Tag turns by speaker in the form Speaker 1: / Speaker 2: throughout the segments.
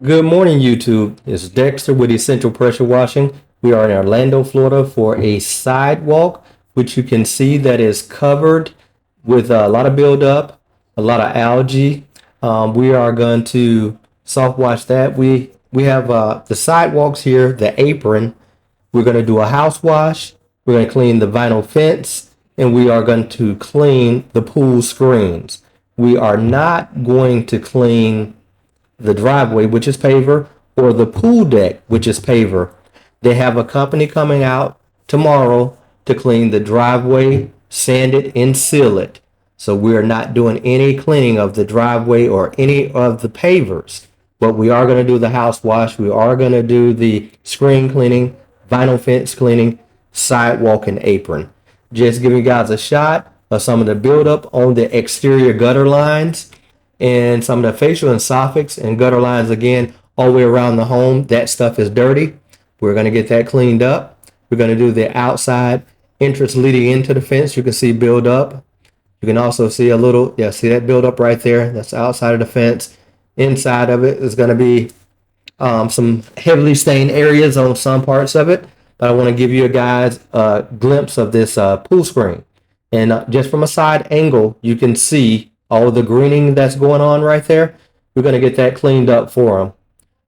Speaker 1: Good morning, YouTube. It's Dexter with Essential Pressure Washing. We are in Orlando, Florida for a sidewalk, which you can see that is covered with a lot of buildup, a lot of algae. We are going to soft wash that. We have the sidewalks here, the apron. We're going to do a house wash. We're going to clean the vinyl fence, and we are going to clean the pool screens. We are not going to clean the driveway, which is paver, or the pool deck, which is paver. They have a company coming out tomorrow to clean the driveway, sand it, and seal it. So we are not doing any cleaning of the driveway or any of the pavers. But we are going to do the house wash. We are going to do the screen cleaning, vinyl fence cleaning, sidewalk, and apron. Just giving you guys a shot of some of the buildup on the exterior gutter lines and some of the facial and soffits and gutter lines again all the way around the home. That stuff is dirty. We're going to get that cleaned up. We're going to do the outside entrance leading into the fence. You can see build up. You can also see a little, yeah, see that build up right there. That's the outside of the fence. Inside of it is going to be some heavily stained areas on some parts of it. But I want to give you guys a glimpse of this pool screen. And just from a side angle, you can see all the greening that's going on right there. We're going to get that cleaned up for them.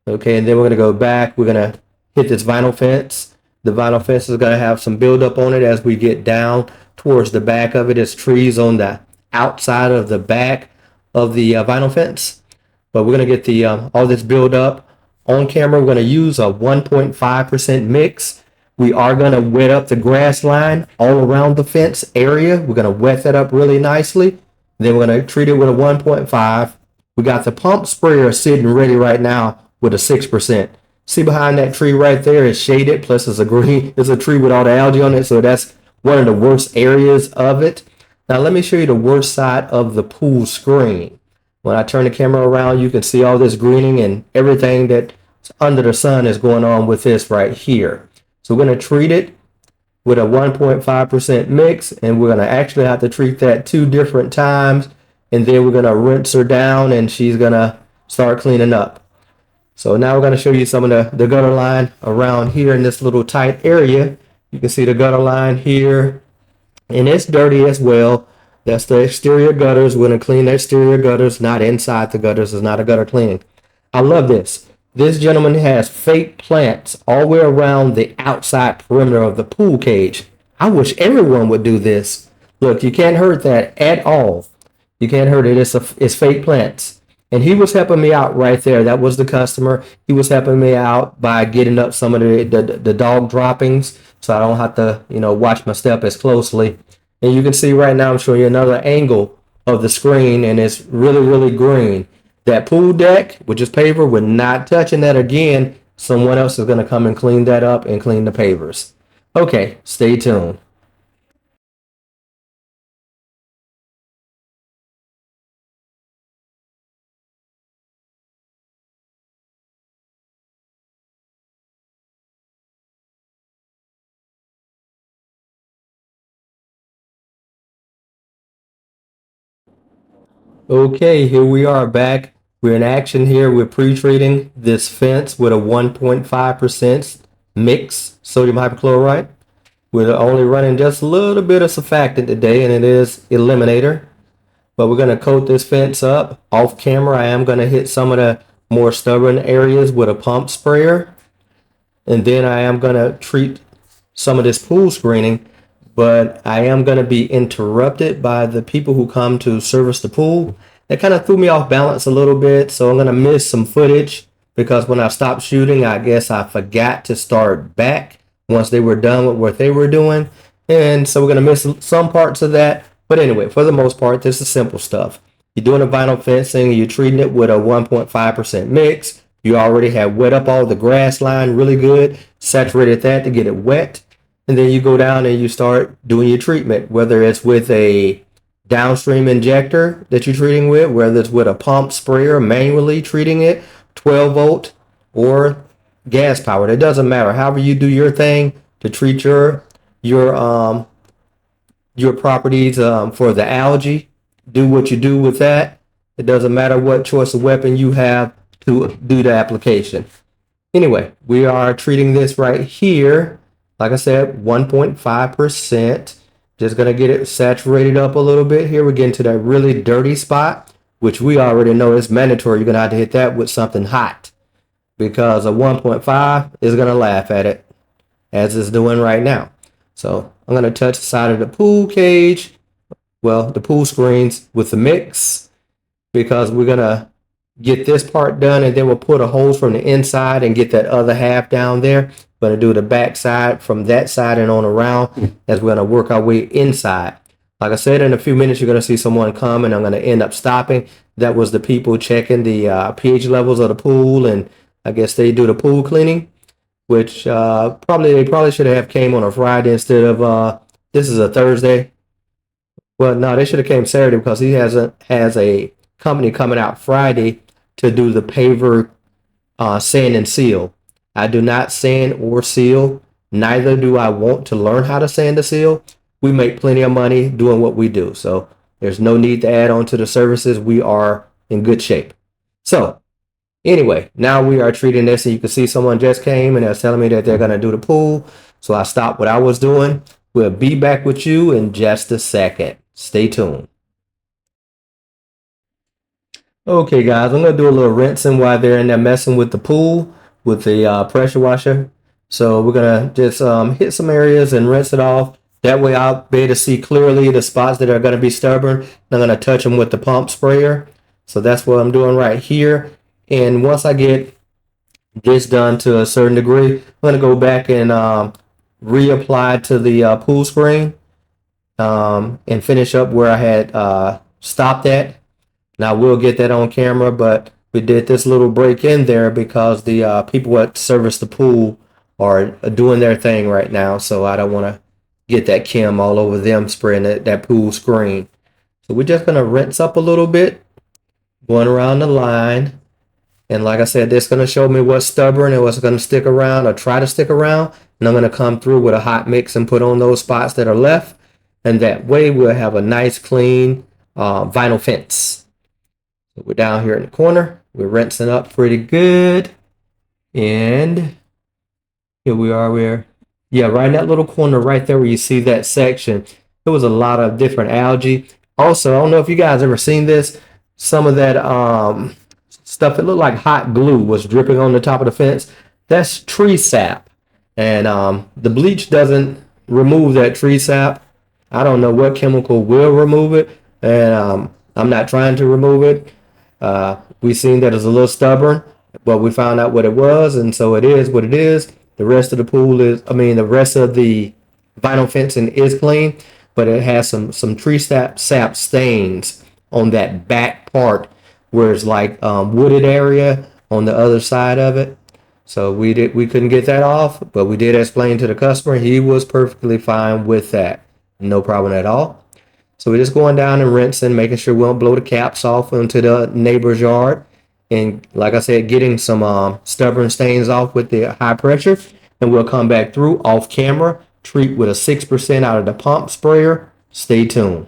Speaker 1: Okay, and then we're going to go back. We're going to hit this vinyl fence. The vinyl fence is going to have some buildup on it as we get down towards the back of it. There's trees on the outside of the back of the vinyl fence. But we're going to get the all this buildup on camera. We're going to use a 1.5% mix. We are going to wet up the grass line all around the fence area. We're going to wet that up really nicely. Then we're going to treat it with a 1.5. We got the pump sprayer sitting ready right now with a 6%. See behind that tree right there is shaded, plus it's a green, it's a tree with all the algae on it, so that's one of the worst areas of it. Now let me show you the worst side of the pool screen. When I turn the camera around, you can see all this greening and everything that's under the sun is going on with this right here. So we're going to treat it with a 1.5% mix, and we're going to actually have to treat that 2 different times, and then we're going to rinse her down and she's going to start cleaning up. So now we're going to show you some of the gutter line around here in this little tight area. You can see the gutter line here, and it's dirty as well. That's the exterior gutters. We're going to clean the exterior gutters, not inside the gutters. It's not a gutter cleaning. I love this. This gentleman has fake plants all the way around the outside perimeter of the pool cage. I wish everyone would do this. Look, you can't hurt that at all. You can't hurt it. It's fake plants. And he was helping me out right there. That was the customer. He was helping me out by getting up some of the dog droppings so I don't have to, watch my step as closely. And you can see right now I'm showing you another angle of the screen, and it's really, really green. That pool deck, which is paver, we're not touching that again. Someone else is going to come and clean that up and clean the pavers. Okay, stay tuned. Okay, here we are back. We're in action here. We're pre-treating this fence with a 1.5% mix sodium hypochlorite. We're only running just a little bit of surfactant today, and it is eliminator. But we're going to coat this fence up. Off camera, I am going to hit some of the more stubborn areas with a pump sprayer. And then I am going to treat some of this pool screening. But I am going to be interrupted by the people who come to service the pool. That kind of threw me off balance a little bit. So I'm going to miss some footage because when I stopped shooting, I guess I forgot to start back once they were done with what they were doing. And so we're going to miss some parts of that. But anyway, for the most part, this is simple stuff. You're doing a vinyl fencing, you're treating it with a 1.5% mix. You already have wet up all the grass line really good, saturated that to get it wet. And then you go down and you start doing your treatment, whether it's with a downstream injector that you're treating with, whether it's with a pump sprayer manually treating it, 12 volt or gas powered. It doesn't matter. However you do your thing to treat your properties for the algae, do what you do with that. It doesn't matter what choice of weapon you have. to do the application. Anyway, we are treating this right here. Like I said, 1.5%. Just going to get it saturated up a little bit here. We're getting to that really dirty spot, which we already know is mandatory. You're going to have to hit that with something hot because a 1.5 is going to laugh at it as it's doing right now. So I'm going to touch the side of the pool cage, well, the pool screens with the mix, because we're going to get this part done, and then we'll put a hose from the inside and get that other half down there. We're going to do the back side from that side and on around as we're going to work our way inside. Like I said, in a few minutes, you're going to see someone come, and I'm going to end up stopping. That was the people checking the pH levels of the pool, and I guess they do the pool cleaning, which they probably should have came on a Friday instead of this is a Thursday. Well, no, they should have came Saturday because he has a company coming out Friday to do the paver sand and seal. I do not sand or seal. Neither do I want to learn how to sand or seal. We make plenty of money doing what we do. So there's no need to add on to the services. We are in good shape. So anyway, now we are treating this, and you can see someone just came and they're telling me that they're going to do the pool. So I stopped what I was doing. We'll be back with you in just a second. Stay tuned. Okay, guys, I'm going to do a little rinsing while they're in there messing with the pool with the pressure washer. So we're going to just hit some areas and rinse it off. That way I'll be able to see clearly the spots that are going to be stubborn. I'm going to touch them with the pump sprayer. So that's what I'm doing right here. And once I get this done to a certain degree, I'm going to go back and reapply to the pool screen and finish up where I had stopped at. Now we'll get that on camera, but we did this little break in there because the people that service the pool are doing their thing right now. So I don't want to get that chem all over them spraying that pool screen. So we're just going to rinse up a little bit, going around the line. And like I said, this is going to show me what's stubborn and what's going to stick around or try to stick around. And I'm going to come through with a hot mix and put on those spots that are left. And that way we'll have a nice, clean vinyl fence. So we're down here in the corner. We're rinsing up pretty good. And here we are. Right in that little corner right there where you see that section. There was a lot of different algae. Also, I don't know if you guys ever seen this. Some of that stuff that looked like hot glue was dripping on the top of the fence. That's tree sap. And the bleach doesn't remove that tree sap. I don't know what chemical will remove it. And I'm not trying to remove it. We seen that it's a little stubborn, but we found out what it was, and so it is what it is. The rest of the the rest of the vinyl fencing is clean, but it has some tree sap stains on that back part where it's like wooded area on the other side of it. So we couldn't get that off, but we did explain to the customer. He was perfectly fine with that. No problem at all. So we're just going down and rinsing, making sure we don't blow the caps off into the neighbor's yard. And like I said, getting some stubborn stains off with the high pressure. And we'll come back through off camera, treat with a 6% out of the pump sprayer. Stay tuned.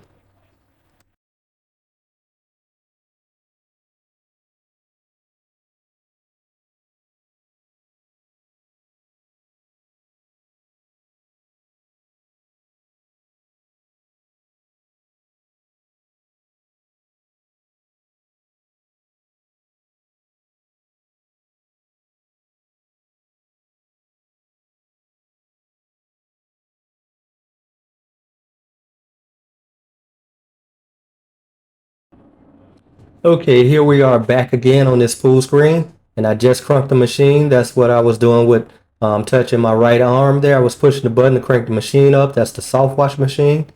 Speaker 1: Okay, here we are back again on this pool screen, and I just cranked the machine. That's what I was doing with touching my right arm there. I was pushing the button to crank the machine up. That's the soft wash machine.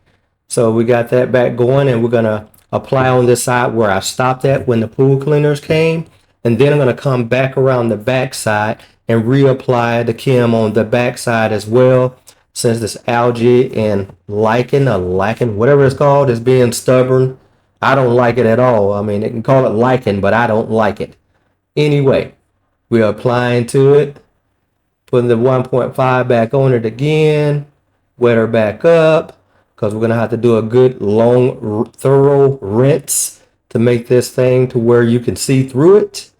Speaker 1: So we got that back going, and we're going to apply on this side where I stopped at when the pool cleaners came. And then I'm going to come back around the back side and reapply the chem on the back side as well, since this algae and lichen, whatever it's called, is being stubborn. I don't like it at all. I mean, they can call it lichen, but I don't like it. Anyway, we're applying to it, putting the 1.5 back on it again, wet her back up, because we're going to have to do a good, long, thorough rinse to make this thing to where you can see through it.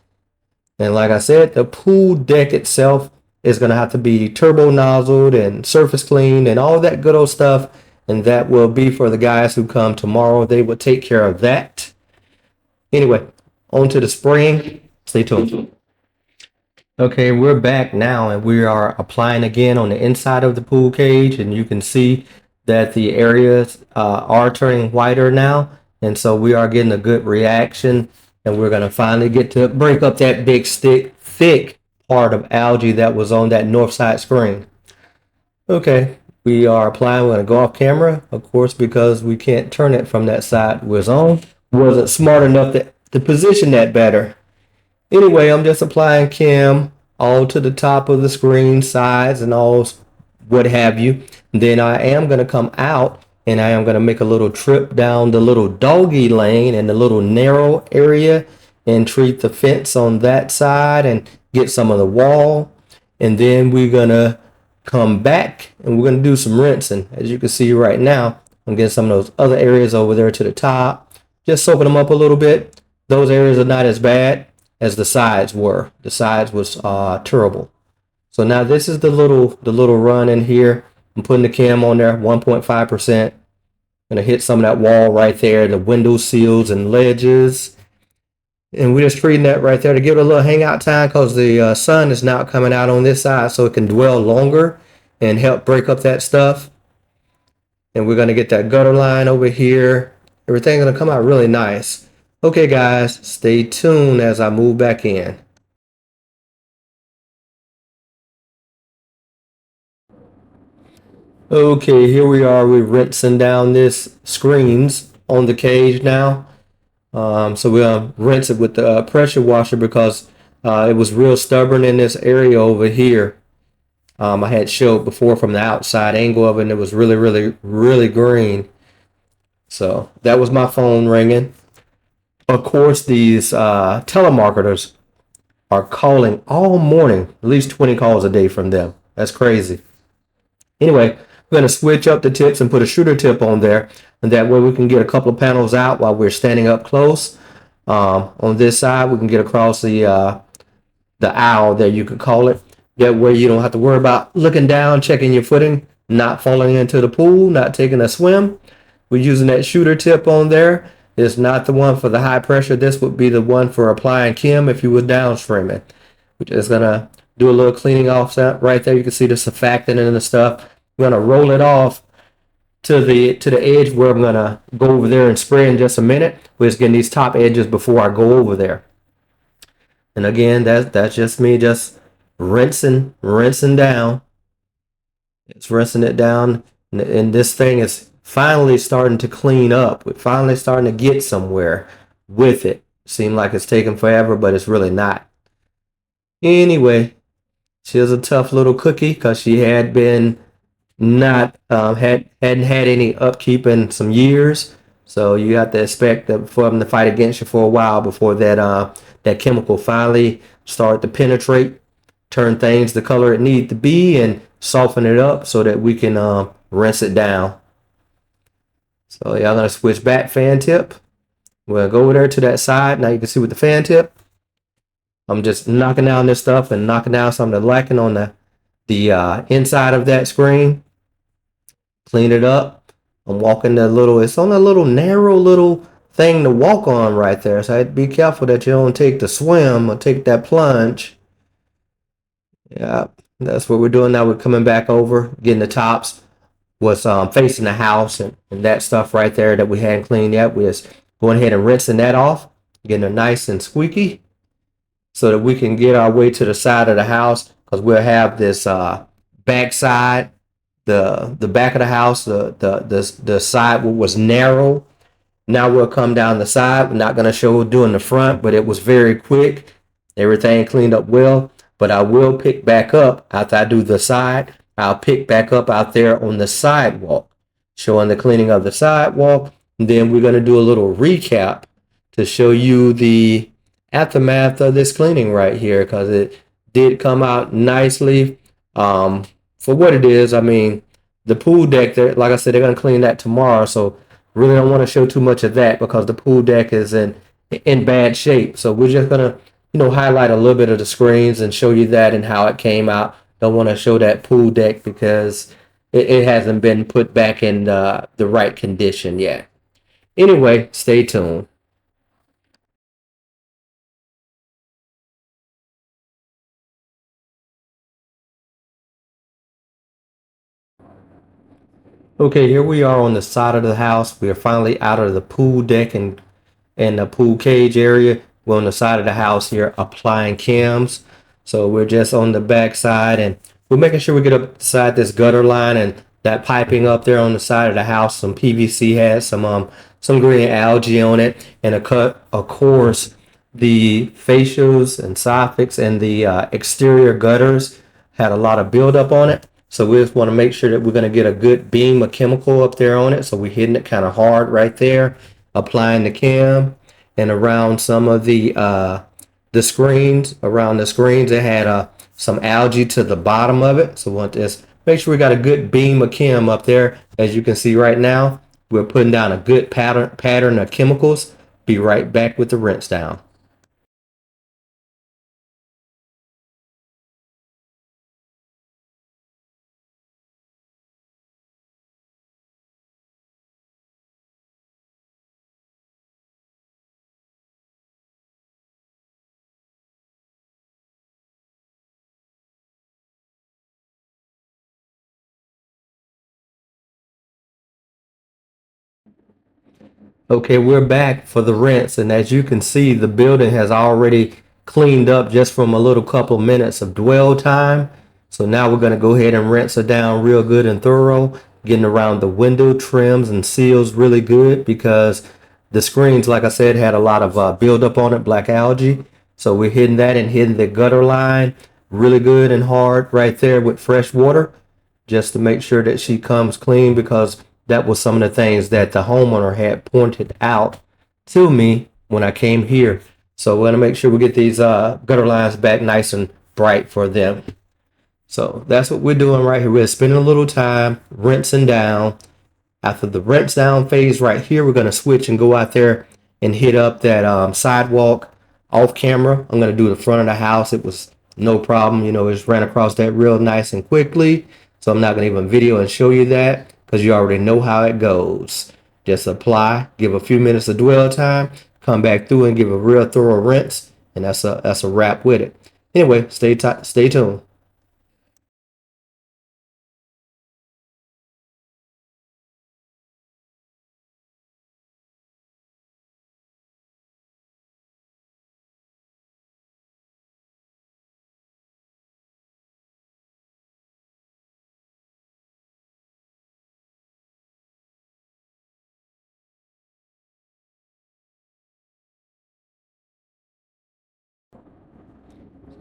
Speaker 1: And like I said, the pool deck itself is going to have to be turbo nozzled and surface cleaned and all that good old stuff. And that will be for the guys who come tomorrow. They will take care of that. Anyway, on to the spraying. Stay tuned. Okay, we're back now and we are applying again on the inside of the pool cage, and you can see that the areas are turning whiter now, and so we are getting a good reaction, and we're going to finally get to break up that big thick part of algae that was on that north side screen. Okay, we are applying. We're going to go off camera, of course, because we can't turn it from that side it was on. Wasn't smart enough to position that better. Anyway, I'm just applying chem all to the top of the screen, sides, and all what have you. Then I am going to come out and I am going to make a little trip down the little doggy lane in the little narrow area and treat the fence on that side and get some of the wall. And then we're going to come back and we're going to do some rinsing. As you can see right now, I'm getting some of those other areas over there to the top, just soaking them up a little bit. Those areas are not as bad as the sides were. The sides was terrible. So now this is the little run in here. I'm putting the cam on there, 1.5%. Gonna hit some of that wall right there, the window sills and ledges. And we're just treating that right there to give it a little hangout time because the sun is now coming out on this side so it can dwell longer and help break up that stuff. And we're gonna get that gutter line over here. Everything's gonna come out really nice. Okay guys, stay tuned as I move back in. Okay, here we are. We're rinsing down this screens on the cage now. So we're gonna rinse it with the pressure washer because it was real stubborn in this area over here. I had showed before from the outside angle of it, and it was really green. So that was my phone ringing. Of course, these telemarketers are calling all morning, at least 20 calls a day from them. That's crazy. Anyway, we're going to switch up the tips and put a shooter tip on there, and that way we can get a couple of panels out while we're standing up close. On this side, we can get across the aisle there, you could call it. That way you don't have to worry about looking down, checking your footing, not falling into the pool, not taking a swim. We're using that shooter tip on there. It's not the one for the high pressure. This would be the one for applying chem if you were downstreaming. We're just gonna do a little cleaning off right there. You can see the surfactant and the stuff. We're gonna roll it off to the edge where I'm gonna go over there and spray in just a minute. We're just getting these top edges before I go over there. And again, that's just me just rinsing down. It's rinsing it down, and this thing is finally starting to clean up. We're finally starting to get somewhere with it. Seemed like it's taking forever, but it's really not. Anyway, she was a tough little cookie because she had been not hadn't had any upkeep in some years. So you have to expect for them to fight against you for a while before that chemical finally start to penetrate, turn things the color it needs to be, and soften it up so that we can rinse it down. So yeah, I'm gonna switch back fan tip. We'll go over there to that side. Now you can see with the fan tip, I'm just knocking down this stuff and knocking down some of the lacking on the inside of that screen. Clean it up. I'm walking it's on a little narrow little thing to walk on right there. So I have to be careful that you don't take the swim or take that plunge. Yeah, that's what we're doing now. We're coming back over, getting the tops. Was facing the house and that stuff right there that we hadn't cleaned yet. We're just going ahead and rinsing that off, getting it nice and squeaky so that we can get our way to the side of the house, because we'll have this back side, the back of the house, the side was narrow. Now we'll come down the side. We're not going to show doing the front, but it was very quick. Everything cleaned up well, but I will pick back up after I do the side. I'll pick back up out there on the sidewalk, showing the cleaning of the sidewalk. And then we're going to do a little recap to show you the aftermath of this cleaning right here, because it did come out nicely for what it is. I mean, the pool deck, like I said, they're going to clean that tomorrow. So really don't want to show too much of that because the pool deck is in bad shape. So we're just going to highlight a little bit of the screens and show you that and how it came out. Don't want to show that pool deck because it hasn't been put back in the right condition yet. Anyway, stay tuned. Okay, here we are on the side of the house. We are finally out of the pool deck and the pool cage area. We're on the side of the house here applying cams. So we're just on the back side and we're making sure we get up beside this gutter line and that piping up there on the side of the house. Some PVC has some green algae on it, and of course the fascias and soffits and the exterior gutters had a lot of buildup on it. So we just want to make sure that we're going to get a good beam of chemical up there on it. So we're hitting it kind of hard right there, applying the cam, and around some of the screens. Around the screens, it had some algae to the bottom of it. So we want to make sure we got a good beam of chem up there. As you can see right now, we're putting down a good pattern of chemicals. Be right back with the rinse down. Okay, we're back for the rinse, and as you can see, the building has already cleaned up just from a little couple minutes of dwell time. So now we're going to go ahead and rinse it down real good and thorough, getting around the window trims and seals really good because the screens, like I said, had a lot of buildup on it, black algae. So we're hitting that and hitting the gutter line really good and hard right there with fresh water just to make sure that she comes clean, because that was some of the things that the homeowner had pointed out to me when I came here. So we're going to make sure we get these gutter lines back nice and bright for them. So that's what we're doing right here. We're spending a little time rinsing down. After the rinse down phase right here, we're going to switch and go out there and hit up that sidewalk off camera. I'm going to do the front of the house. It was no problem. It just ran across that real nice and quickly. So I'm not going to even video and show you that because you already know how it goes. Just apply, give a few minutes of dwell time, come back through and give a real thorough rinse, and that's a wrap with it. Anyway, stay tuned.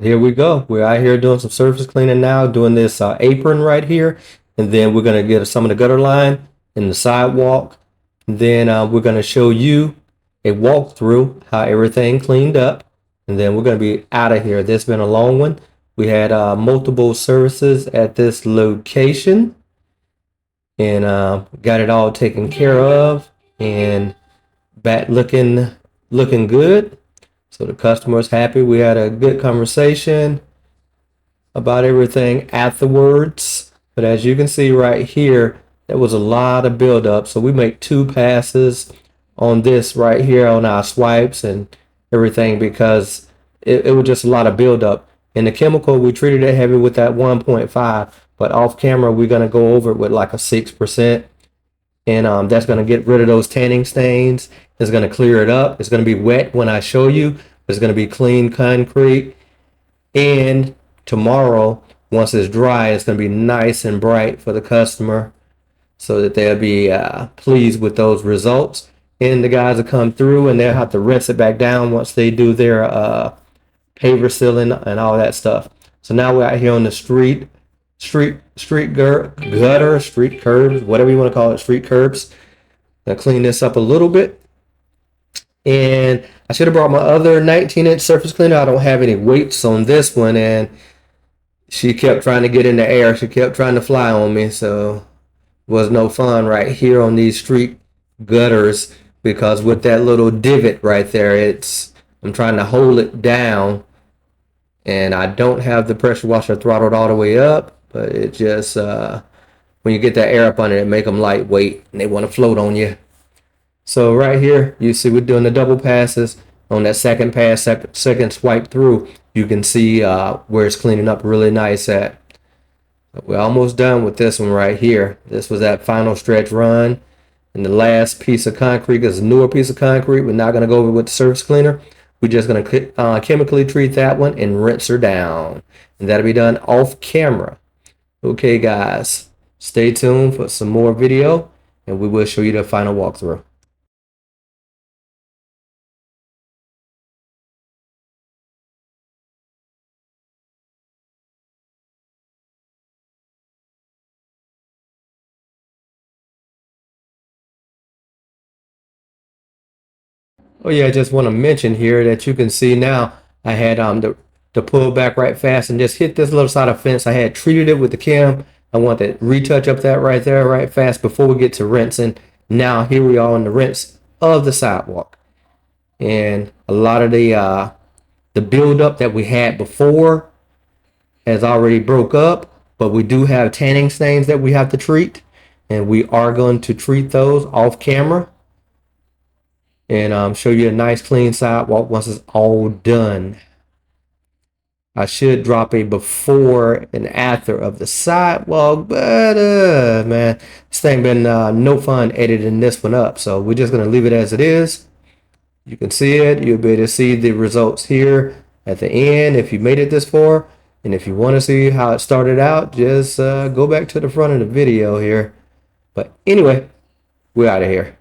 Speaker 1: Here we go. We're out here doing some surface cleaning now, doing this apron right here. And then we're going to get some of the gutter line and the sidewalk. And then we're going to show you a walkthrough, how everything cleaned up. And then we're going to be out of here. This has been a long one. We had multiple services at this location. And got it all taken care of. And back looking good. So the customer's happy. We had a good conversation about everything afterwards. But as you can see right here, there was a lot of buildup. So we make 2 passes on this right here on our swipes and everything because it was just a lot of buildup. And the chemical, we treated it heavy with that 1.5. But off camera, we're going to go over it with like a 6%. And that's going to get rid of those tanning stains. It's going to clear it up. It's going to be wet when I show you. It's going to be clean concrete. And tomorrow, once it's dry, it's going to be nice and bright for the customer so that they'll be pleased with those results. And the guys will come through and they'll have to rinse it back down once they do their paver sealing and all that stuff. So now we're out here on the street gutter, street curbs, whatever you want to call it, street curbs. Gonna clean this up a little bit. And I should have brought my other 19-inch surface cleaner. I don't have any weights on this one, and she kept trying to get in the air. She kept trying to fly on me, so it was no fun right here on these street gutters because with that little divot right there, it's I'm trying to hold it down, and I don't have the pressure washer throttled all the way up, but it just when you get that air up on it make them lightweight and they want to float on you. So right here, you see we're doing the double passes. On that second pass, second swipe through, you can see where it's cleaning up really nice at. We're almost done with this one right here. This was that final stretch run. And the last piece of concrete is a newer piece of concrete. We're not going to go over with the surface cleaner. We're just going to chemically treat that one and rinse her down. And that'll be done off camera. Okay, guys, stay tuned for some more video, and we will show you the final walkthrough. Oh yeah, I just want to mention here that you can see now I had the pull back right fast and just hit this little side of fence. I had treated it with the chem. I want to retouch up that right there right fast before we get to rinsing. Now here we are on the rinse of the sidewalk, and a lot of the buildup that we had before has already broke up, but we do have tanning stains that we have to treat, and we are going to treat those off camera and show you a nice clean sidewalk once it's all done. I should drop a before and after of the sidewalk, but man, this thing been no fun editing this one up, so we're just gonna leave it as it is. You can see it. You'll be able to see the results here at the end if you made it this far, and if you want to see how it started out, just go back to the front of the video here. But anyway, we're out of here.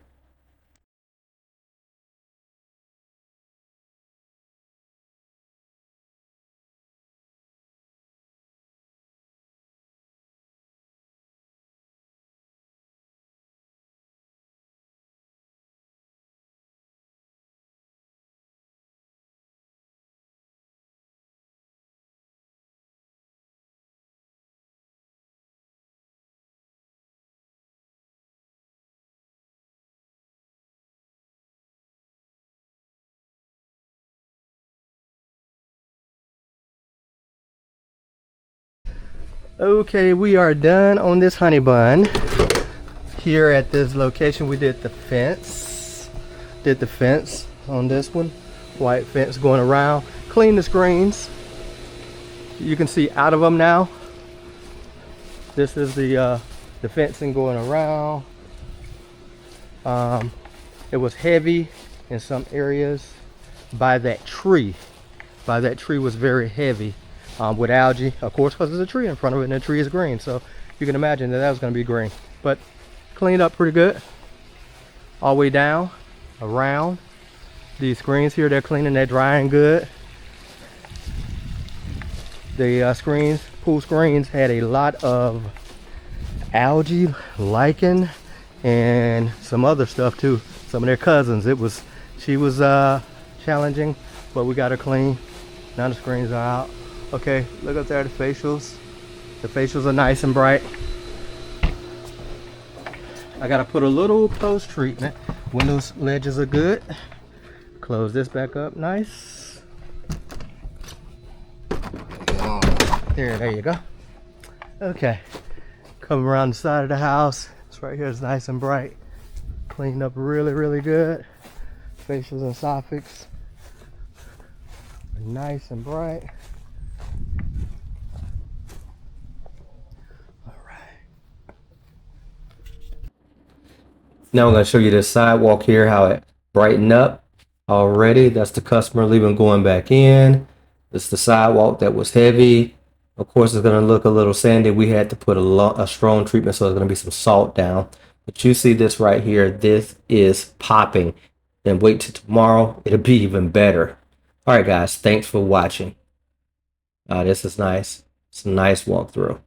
Speaker 1: Okay, we are done on this honey bun. Here at this location, we did the fence. Did the fence on this one. White fence going around. Clean the screens. You can see out of them now. This is the fencing going around. It was heavy in some areas by that tree. That tree was very heavy. With algae, of course, because there's a tree in front of it and the tree is green, so you can imagine that was going to be green. But cleaned up pretty good all the way down around these screens here. They're cleaning, they're drying good. The screens, pool screens, had a lot of algae, lichen, and some other stuff too, some of their cousins. She was challenging, but we got her clean. Now the screens are out. Okay, look up there, the facials. The facials are nice and bright. I gotta put a little post treatment. Windows ledges are good. Close this back up nice. There you go. Okay, come around the side of the house. This right here is nice and bright. Cleaned up really good. Facials and soffits are nice and bright. Now I'm going to show you this sidewalk here, how it brightened up already. That's the customer leaving, going back in. It's the sidewalk that was heavy. Of course, it's going to look a little sandy. We had to put a strong treatment, so there's going to be some salt down. But you see this right here. This is popping. Then wait till tomorrow. It'll be even better. All right, guys. Thanks for watching. This is nice. It's a nice walkthrough.